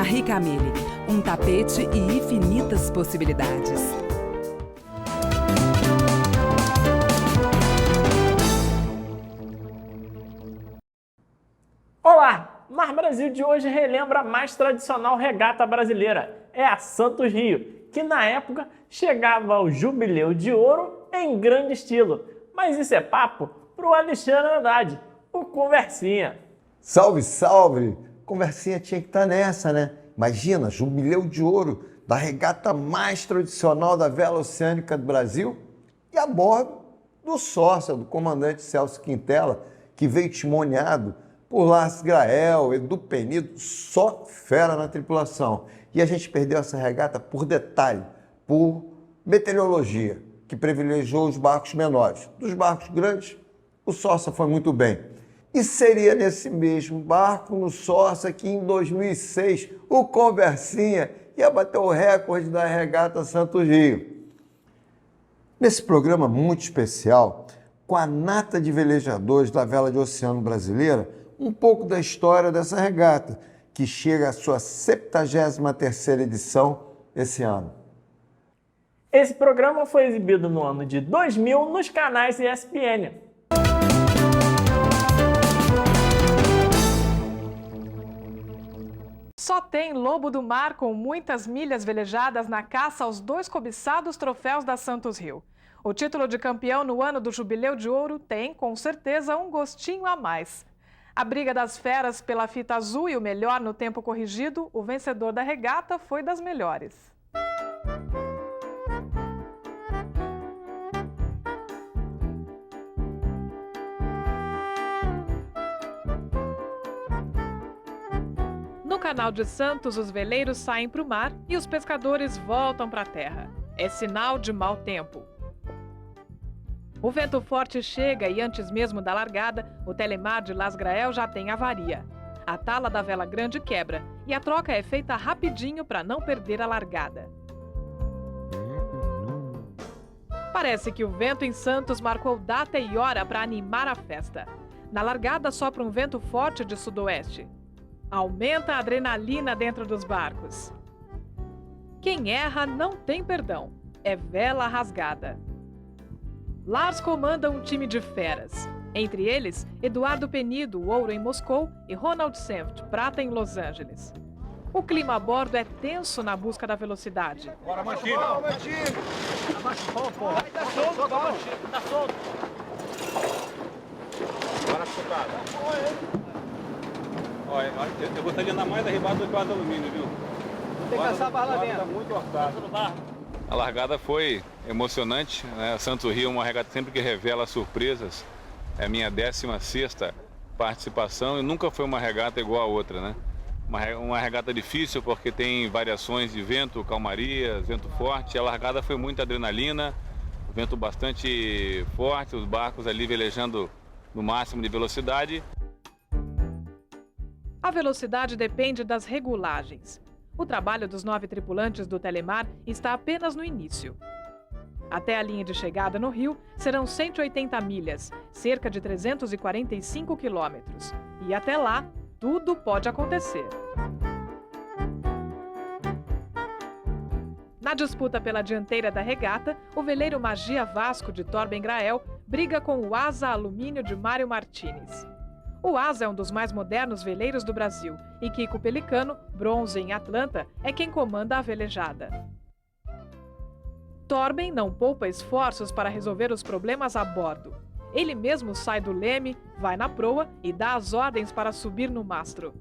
Marie Camille, um tapete e infinitas possibilidades. Olá! Mar Brasil de hoje relembra a mais tradicional regata brasileira, é a Santos Rio, que na época chegava ao Jubileu de Ouro em grande estilo. Mas isso é papo pro Alexandre Andrade, o Conversinha. Salve, salve! Conversinha tinha que estar nessa, né? Imagina, Jubileu de Ouro da regata mais tradicional da vela oceânica do Brasil e a bordo do sócia, do comandante Celso Quintela, que veio timoneado por Lars Grael, Edu Penido, só fera na tripulação. E a gente perdeu essa regata por detalhe, por meteorologia, que privilegiou os barcos menores. Dos barcos grandes, o Sócia foi muito bem. E seria nesse mesmo barco, no Sócia, que em 2006 o Conversinha ia bater o recorde da regata Santos Rio. Nesse programa muito especial, com a nata de velejadores da vela de oceano brasileira, um pouco da história dessa regata, que chega à sua 73ª edição esse ano. Esse programa foi exibido no ano de 2000 nos canais ESPN. Só tem lobo do mar com muitas milhas velejadas na caça aos 2 cobiçados troféus da Santos Rio. O título de campeão no ano do Jubileu de Ouro tem, com certeza, um gostinho a mais. A briga das feras pela fita azul e o melhor no tempo corrigido, o vencedor da regata foi das melhores. No canal de Santos, os veleiros saem para o mar e os pescadores voltam para a terra. É sinal de mau tempo. O vento forte chega e antes mesmo da largada, o telemar de Lars Grael já tem avaria. A tala da vela grande quebra e a troca é feita rapidinho para não perder a largada. Parece que o vento em Santos marcou data e hora para animar a festa. Na largada sopra um vento forte de sudoeste. Aumenta a adrenalina dentro dos barcos. Quem erra não tem perdão. É vela rasgada. Lars comanda um time de feras. Entre eles, Eduardo Penido, ouro em Moscou, e Ronald Senft, prata em Los Angeles. O clima a bordo é tenso na busca da velocidade. Bora, Mantino! Abaixa o pau, porra! Tá solto, tá solto! Bora, escutada! Olha, eu gostaria de andar mais arribado do que o alumínio, viu? Tem que caçar a barra lá dentro. Tá muito orçado. A largada foi emocionante, né? Santos Rio é uma regata sempre que revela surpresas. É a minha 16ª participação e nunca foi uma regata igual a outra, né? Uma regata difícil porque tem variações de vento, calmaria, vento forte. A largada foi muita adrenalina, vento bastante forte, os barcos ali velejando no máximo de velocidade. A velocidade depende das regulagens. O trabalho dos 9 tripulantes do Telemar está apenas no início. Até a linha de chegada no Rio serão 180 milhas, cerca de 345 quilômetros. E até lá, tudo pode acontecer. Na disputa pela dianteira da regata, o veleiro Magia Vasco de Torben Grael briga com o Asa Alumínio de Mário Martínez. O Asa é um dos mais modernos veleiros do Brasil e Kiko Pelicano, bronze em Atlanta, é quem comanda a velejada. Torben não poupa esforços para resolver os problemas a bordo. Ele mesmo sai do leme, vai na proa e dá as ordens para subir no mastro.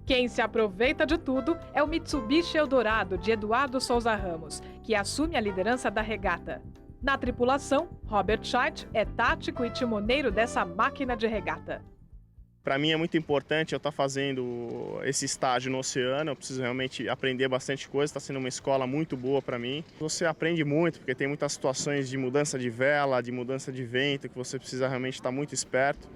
Quem se aproveita de tudo é o Mitsubishi Eldorado de Eduardo Souza Ramos, que assume a liderança da regata. Na tripulação, Robert Scheidt é tático e timoneiro dessa máquina de regata. Para mim é muito importante eu estar fazendo esse estágio no oceano, eu preciso realmente aprender bastante coisa, está sendo uma escola muito boa para mim. Você aprende muito, porque tem muitas situações de mudança de vela, de mudança de vento, que você precisa realmente estar muito esperto.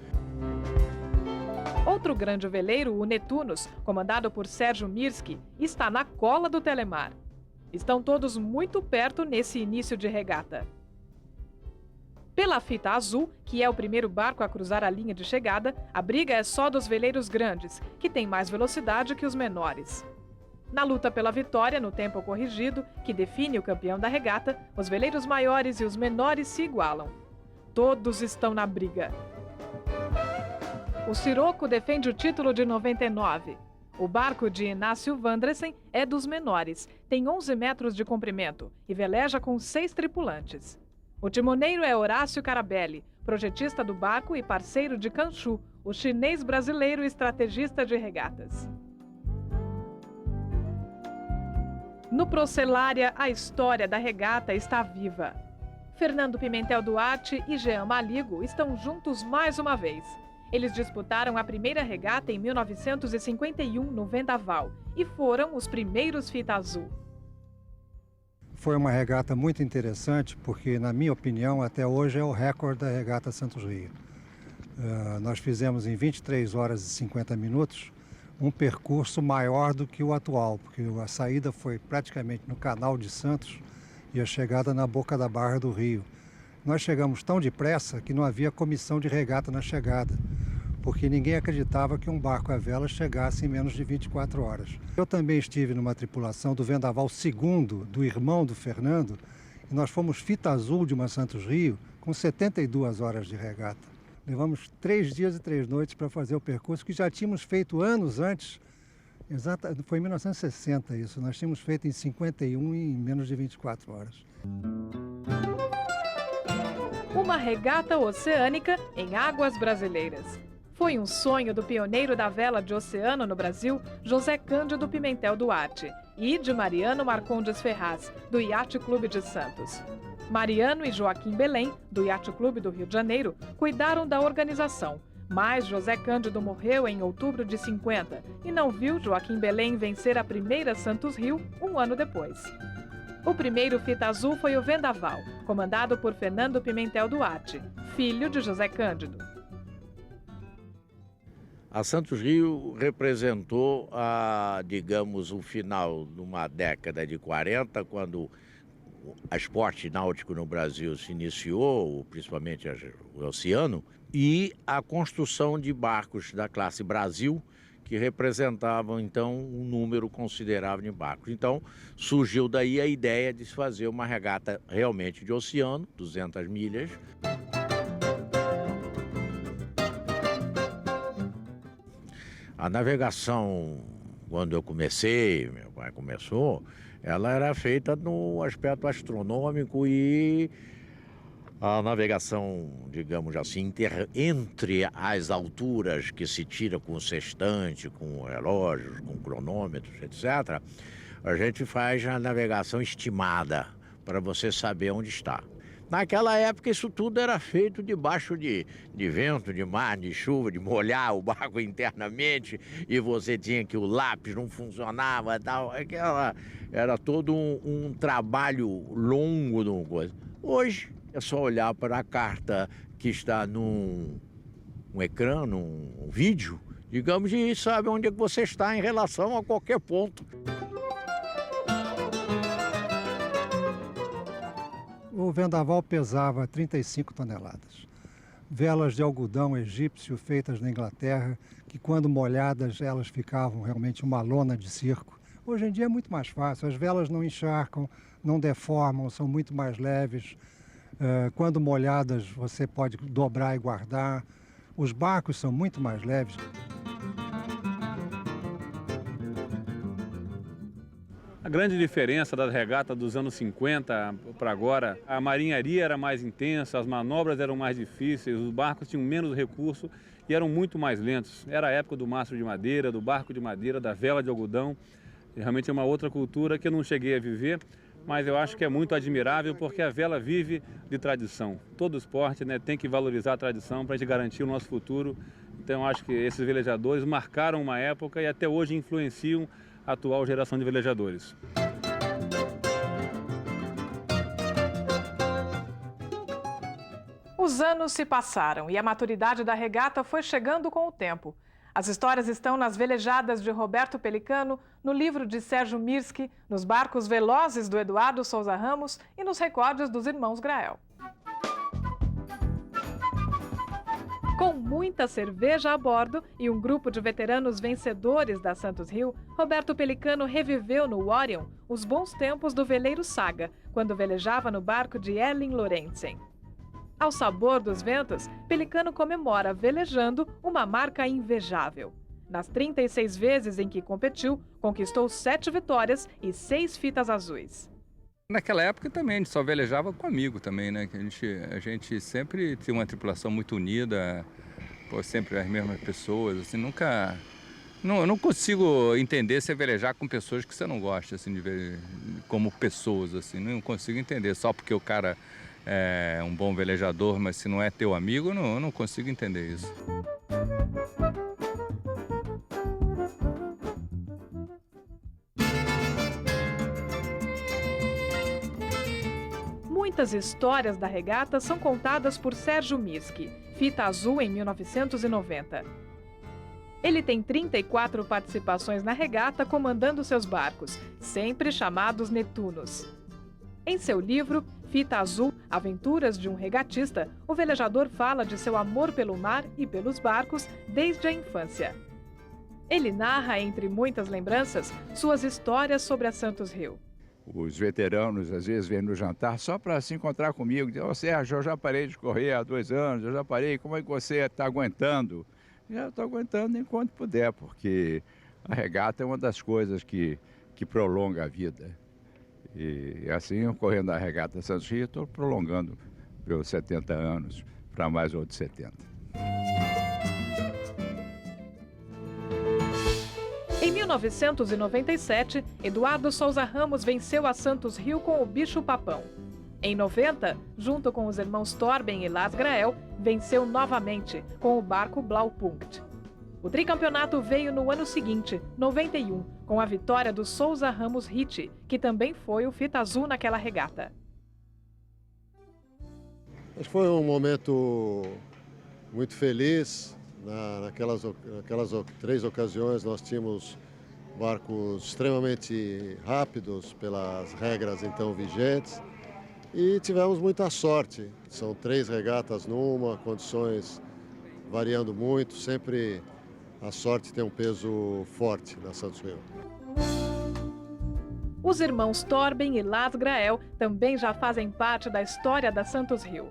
Outro grande veleiro, o Netunos, comandado por Sérgio Mirski, está na cola do Telemar. Estão todos muito perto nesse início de regata. Pela fita azul, que é o primeiro barco a cruzar a linha de chegada, a briga é só dos veleiros grandes, que têm mais velocidade que os menores. Na luta pela vitória no tempo corrigido, que define o campeão da regata, os veleiros maiores e os menores se igualam. Todos estão na briga. O Siroco defende o título de 99. O barco de Inácio Vandresen é dos menores, tem 11 metros de comprimento e veleja com 6 tripulantes. O timoneiro é Horácio Carabelli, projetista do barco e parceiro de Kanchu, o chinês brasileiro estrategista de regatas. No Procelária, a história da regata está viva. Fernando Pimentel Duarte e Jean Maligo estão juntos mais uma vez. Eles disputaram a primeira regata em 1951 no Vendaval e foram os primeiros fita azul. Foi uma regata muito interessante porque, na minha opinião, até hoje é o recorde da regata Santos Rio. Nós fizemos em 23 horas e 50 minutos um percurso maior do que o atual, porque a saída foi praticamente no Canal de Santos e a chegada na boca da Barra do Rio. Nós chegamos tão depressa que não havia comissão de regata na chegada, porque ninguém acreditava que um barco à vela chegasse em menos de 24 horas. Eu também estive numa tripulação do Vendaval II, do irmão do Fernando, e nós fomos fita azul de uma Santos Rio com 72 horas de regata. Levamos 3 dias e 3 noites para fazer o percurso que já tínhamos feito anos antes. Foi em 1960 isso, nós tínhamos feito em 51 em menos de 24 horas. Uma regata oceânica em águas brasileiras. Foi um sonho do pioneiro da vela de oceano no Brasil, José Cândido Pimentel Duarte, e de Mariano Marcondes Ferraz, do Yacht Clube de Santos. Mariano e Joaquim Belém, do Yacht Clube do Rio de Janeiro, cuidaram da organização, mas José Cândido morreu em outubro de 50 e não viu Joaquim Belém vencer a primeira Santos Rio um ano depois. O primeiro fita azul foi o Vendaval, comandado por Fernando Pimentel Duarte, filho de José Cândido. A Santos Rio representou, digamos, o final de uma década de 40, quando o esporte náutico no Brasil se iniciou, principalmente o oceano, e a construção de barcos da classe Brasil, que representavam, então, um número considerável de barcos. Então, surgiu daí a ideia de se fazer uma regata realmente de oceano, 200 milhas. A navegação, quando eu comecei, meu pai começou, ela era feita no aspecto astronômico e a navegação, digamos assim, entre as alturas que se tira com o sextante, com relógios, com cronômetros, etc., a gente faz a navegação estimada para você saber onde está. Naquela época, isso tudo era feito debaixo de vento, de mar, de chuva, de molhar o barco internamente, e você tinha que o lápis não funcionava, tal. Era todo um trabalho longo de uma coisa. Hoje é só olhar para a carta que está num ecrã, num vídeo, digamos, e sabe onde é que você está em relação a qualquer ponto. O Vendaval pesava 35 toneladas. Velas de algodão egípcio feitas na Inglaterra, que quando molhadas elas ficavam realmente uma lona de circo. Hoje em dia é muito mais fácil, as velas não encharcam, não deformam, são muito mais leves. Quando molhadas você pode dobrar e guardar. Os barcos são muito mais leves. A grande diferença das regatas dos anos 50 para agora, a marinharia era mais intensa, as manobras eram mais difíceis, os barcos tinham menos recurso e eram muito mais lentos. Era a época do mastro de madeira, do barco de madeira, da vela de algodão. E realmente é uma outra cultura que eu não cheguei a viver, mas eu acho que é muito admirável porque a vela vive de tradição. Todo esporte, né, tem que valorizar a tradição para a gente garantir o nosso futuro. Então eu acho que esses velejadores marcaram uma época e até hoje influenciam a atual geração de velejadores. Os anos se passaram e a maturidade da regata foi chegando com o tempo. As histórias estão nas velejadas de Roberto Pelicano, no livro de Sérgio Mirski, nos barcos velozes do Eduardo Souza Ramos e nos recordes dos irmãos Grael. Com muita cerveja a bordo e um grupo de veteranos vencedores da Santos Rio, Roberto Pelicano reviveu no Orion os bons tempos do veleiro Saga, quando velejava no barco de Erling Lorentzen. Ao sabor dos ventos, Pelicano comemora velejando uma marca invejável. Nas 36 vezes em que competiu, conquistou 7 vitórias e 6 fitas azuis. Naquela época também, a gente só velejava com amigo também, né? A gente sempre tinha uma tripulação muito unida, sempre as mesmas pessoas, assim, nunca... eu não consigo entender você velejar com pessoas que você não gosta, assim, de ver como pessoas, assim, não consigo entender. Só porque o cara é um bom velejador, mas se não é teu amigo, eu não consigo entender isso. Muitas histórias da regata são contadas por Sérgio Miski, fita azul em 1990. Ele tem 34 participações na regata comandando seus barcos, sempre chamados Netunos. Em seu livro, Fita Azul, Aventuras de um Regatista, o velejador fala de seu amor pelo mar e pelos barcos desde a infância. Ele narra, entre muitas lembranças, suas histórias sobre a Santos Rio. Os veteranos, às vezes, vêm no jantar só para se encontrar comigo. Dizem, ô Sérgio, eu já parei de correr há 2 anos, eu já parei, como é que você está aguentando? Eu estou aguentando enquanto puder, porque a regata é uma das coisas que prolonga a vida. E assim, correndo a regata Santos Rio, estou prolongando meus 70 anos para mais outros 70. Em 1997, Eduardo Souza Ramos venceu a Santos Rio com o bicho-papão. Em 90, junto com os irmãos Torben e Lars Grael, venceu novamente com o barco Blaupunkt. O tricampeonato veio no ano seguinte, 91, com a vitória do Souza Ramos Ritchie, que também foi o fita azul naquela regata. Acho que foi um momento muito feliz. Naquelas 3 ocasiões nós tínhamos barcos extremamente rápidos pelas regras então vigentes e tivemos muita sorte. São 3 regatas numa, condições variando muito, sempre a sorte tem um peso forte na Santos Rio. Os irmãos Torben e Lars Grael também já fazem parte da história da Santos Rio.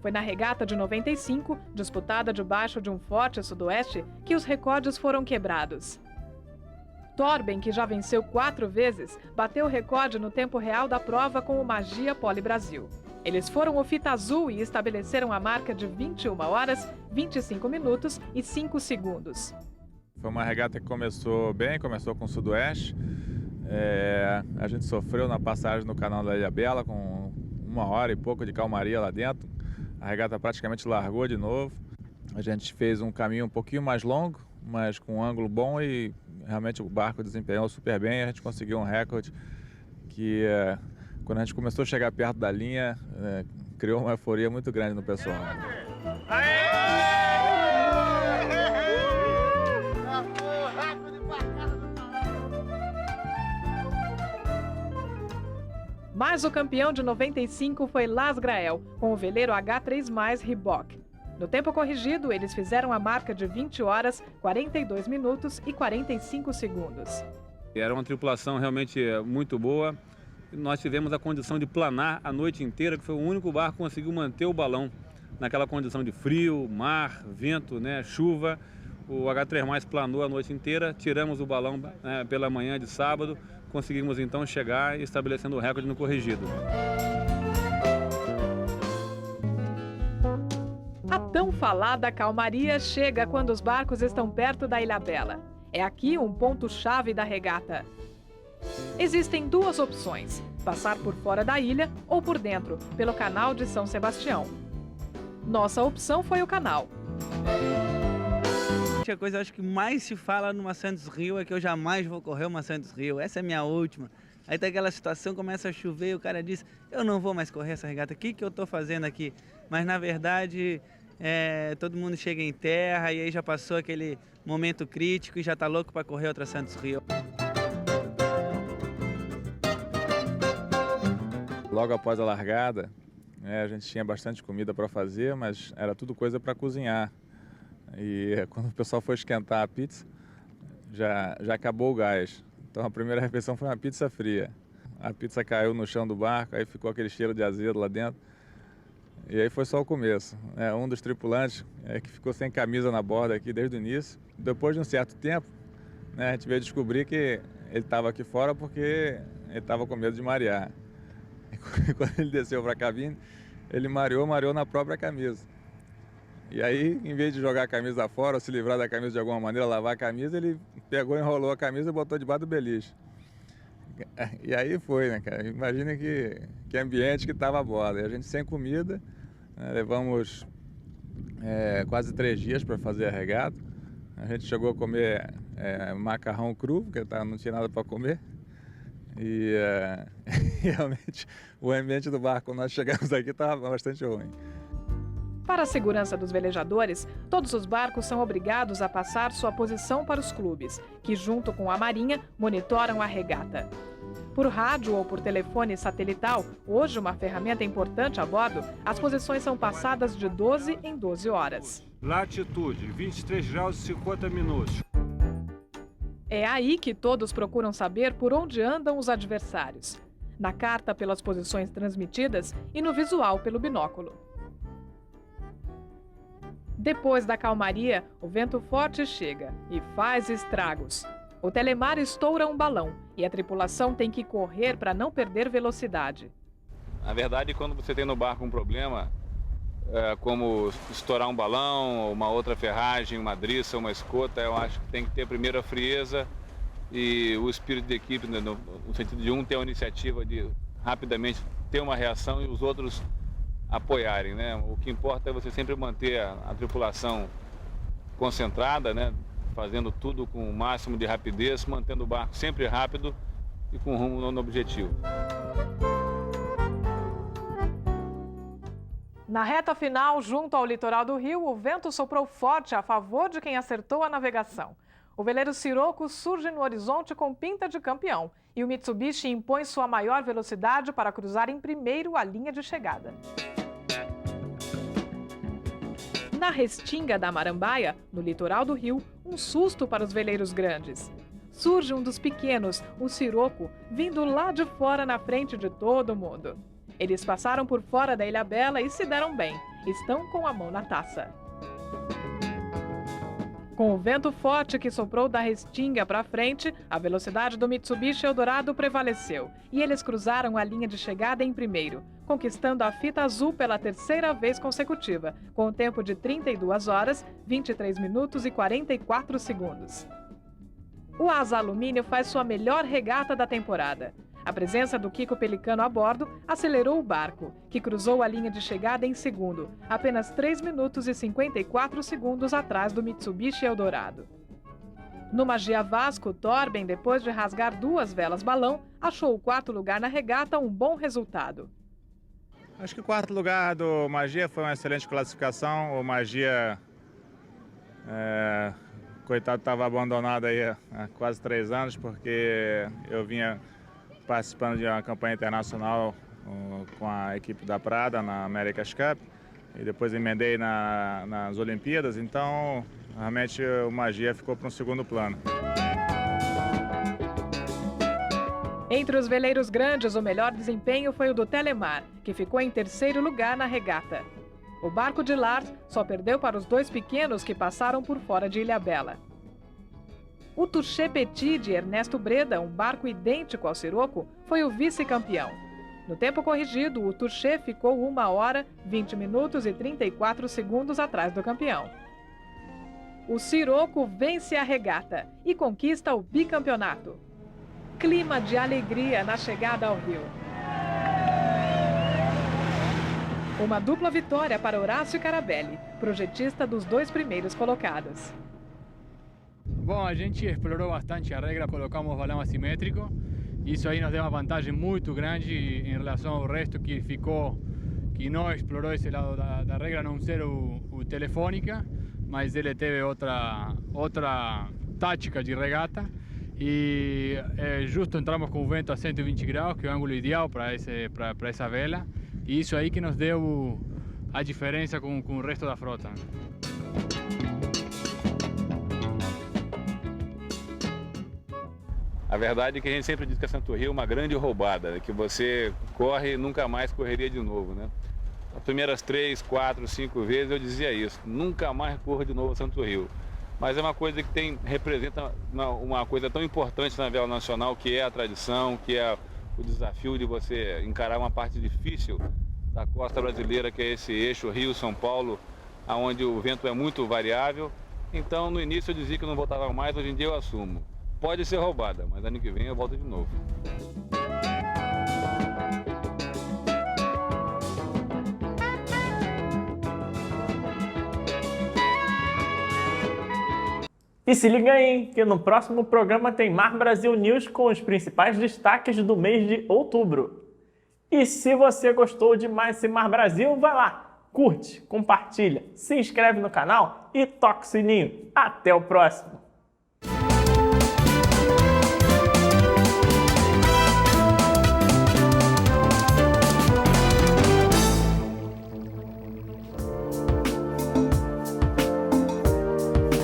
Foi na regata de 95, disputada debaixo de um forte sudoeste, que os recordes foram quebrados. Torben, que já venceu 4 vezes, bateu o recorde no tempo real da prova com o Magia Poli Brasil. Eles foram o fita azul e estabeleceram a marca de 21 horas, 25 minutos e 5 segundos. Foi uma regata que começou bem, começou com o sudoeste. A gente sofreu na passagem no canal da Ilha Bela com 1 hora e pouco de calmaria lá dentro. A regata praticamente largou de novo. A gente fez um caminho um pouquinho mais longo, mas com um ângulo bom e realmente o barco desempenhou super bem. A gente conseguiu um recorde que, quando a gente começou a chegar perto da linha, criou uma euforia muito grande no pessoal. Mas o campeão de 95 foi Lars Grael, com o veleiro H3+, Riboc. No tempo corrigido, eles fizeram a marca de 20 horas, 42 minutos e 45 segundos. Era uma tripulação realmente muito boa. Nós tivemos a condição de planar a noite inteira, que foi o único barco que conseguiu manter o balão naquela condição de frio, mar, vento, né, chuva. O H3+, planou a noite inteira, tiramos o balão pela manhã de sábado, conseguimos então chegar e estabelecendo o recorde no corrigido. A tão falada calmaria chega quando os barcos estão perto da Ilha Bela. É aqui um ponto-chave da regata. Existem 2 opções, passar por fora da ilha ou por dentro, pelo canal de São Sebastião. Nossa opção foi o canal. A coisa acho que mais se fala numa Santos Rio é que eu jamais vou correr uma Santos Rio, essa é a minha última. Aí tá aquela situação, começa a chover e o cara diz, eu não vou mais correr essa regata, o que eu tô fazendo aqui? Mas na verdade, todo mundo chega em terra e aí já passou aquele momento crítico e já tá louco para correr outra Santos Rio. Logo após a largada, a gente tinha bastante comida para fazer, mas era tudo coisa para cozinhar. E quando o pessoal foi esquentar a pizza, já acabou o gás. Então a primeira refeição foi uma pizza fria. A pizza caiu no chão do barco, aí ficou aquele cheiro de azedo lá dentro. E aí foi só o começo. Um dos tripulantes que ficou sem camisa na borda aqui desde o início. Depois de um certo tempo, a gente veio descobrir que ele estava aqui fora porque ele estava com medo de marear. E quando ele desceu para a cabine, ele mareou na própria camisa. E aí, em vez de jogar a camisa fora, ou se livrar da camisa de alguma maneira, lavar a camisa, ele pegou, enrolou a camisa e botou debaixo do beliche. E aí foi, né, cara? Imagina que ambiente que estava a bordo. E a gente sem comida, levamos quase 3 dias para fazer a regata. A gente chegou a comer macarrão cru, porque não tinha nada para comer. E realmente o ambiente do barco, quando nós chegamos aqui, estava bastante ruim. Para a segurança dos velejadores, todos os barcos são obrigados a passar sua posição para os clubes, que junto com a Marinha monitoram a regata. Por rádio ou por telefone satelital, hoje uma ferramenta importante a bordo, as posições são passadas de 12 em 12 horas. Latitude, 23 graus e 50 minutos. É aí que todos procuram saber por onde andam os adversários. Na carta pelas posições transmitidas e no visual pelo binóculo. Depois da calmaria, o vento forte chega e faz estragos. O telemar estoura um balão e a tripulação tem que correr para não perder velocidade. Na verdade, quando você tem no barco um problema, como estourar um balão, uma outra ferragem, uma driça, uma escota, eu acho que tem que ter primeiro a frieza e o espírito de equipe, no sentido de um ter a iniciativa de rapidamente ter uma reação e os outros apoiarem, né? O que importa é você sempre manter a tripulação concentrada, né? Fazendo tudo com o máximo de rapidez, mantendo o barco sempre rápido e com rumo no objetivo. Na reta final, junto ao litoral do Rio, o vento soprou forte a favor de quem acertou a navegação. O veleiro Sirocco surge no horizonte com pinta de campeão e o Mitsubishi impõe sua maior velocidade para cruzar em primeiro a linha de chegada. Na restinga da Marambaia, no litoral do Rio, um susto para os veleiros grandes. Surge um dos pequenos, o Sirocco, vindo lá de fora na frente de todo mundo. Eles passaram por fora da Ilhabela e se deram bem. Estão com a mão na taça. Com o vento forte que soprou da restinga para frente, a velocidade do Mitsubishi Eldorado prevaleceu e eles cruzaram a linha de chegada em primeiro, conquistando a fita azul pela 3ª vez consecutiva, com um tempo de 32 horas, 23 minutos e 44 segundos. O Asa Alumínio faz sua melhor regata da temporada. A presença do Kiko Pelicano a bordo acelerou o barco, que cruzou a linha de chegada em segundo, apenas 3 minutos e 54 segundos atrás do Mitsubishi Eldorado. No Magia Vasco, Torben, depois de rasgar 2 velas balão, achou o 4º lugar na regata um bom resultado. Acho que o 4º lugar do Magia foi uma excelente classificação. O Magia, coitado, estava abandonado aí há quase 3 anos, porque eu vinha participando de uma campanha internacional com a equipe da Prada na America's Cup e depois emendei nas Olimpíadas, então realmente o Magia ficou para um 2º plano. Entre os veleiros grandes, o melhor desempenho foi o do Telemar, que ficou em 3º lugar na regata. O barco de Lars só perdeu para os 2 pequenos que passaram por fora de Ilhabela. O Touché Petit de Ernesto Breda, um barco idêntico ao Sirocco, foi o vice-campeão. No tempo corrigido, o Touché ficou 1 hora, 20 minutos e 34 segundos atrás do campeão. O Sirocco vence a regata e conquista o bicampeonato. Clima de alegria na chegada ao Rio. Uma dupla vitória para Horácio Carabelli, projetista dos 2 primeiros colocados. Bom, a gente explorou bastante a regra, colocamos balão assimétrico. Isso aí nos deu uma vantagem muito grande em relação ao resto que não explorou esse lado da regra, não ser o telefônica, mas ele teve outra tática de regata. E justo entramos com o vento a 120 graus, que é o ângulo ideal para essa vela. E isso aí que nos deu a diferença com o resto da frota. A verdade é que a gente sempre diz que a Santos Rio é uma grande roubada, que você corre e nunca mais correria de novo, né? As primeiras 3, 4, 5 vezes eu dizia isso, nunca mais corro de novo a Santos Rio. Mas é uma coisa que representa uma coisa tão importante na vela nacional, que é a tradição, que é o desafio de você encarar uma parte difícil da costa brasileira, que é esse eixo Rio-São Paulo, onde o vento é muito variável. Então, no início eu dizia que não voltava mais, hoje em dia eu assumo. Pode ser roubada, mas ano que vem eu volto de novo. E se liga aí, hein, que no próximo programa tem Mar Brasil News com os principais destaques do mês de outubro. E se você gostou de mais esse Mar Brasil, vai lá, curte, compartilha, se inscreve no canal e toca o sininho. Até o próximo!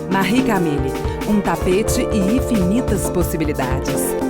Marie Camelli, um tapete e infinitas possibilidades.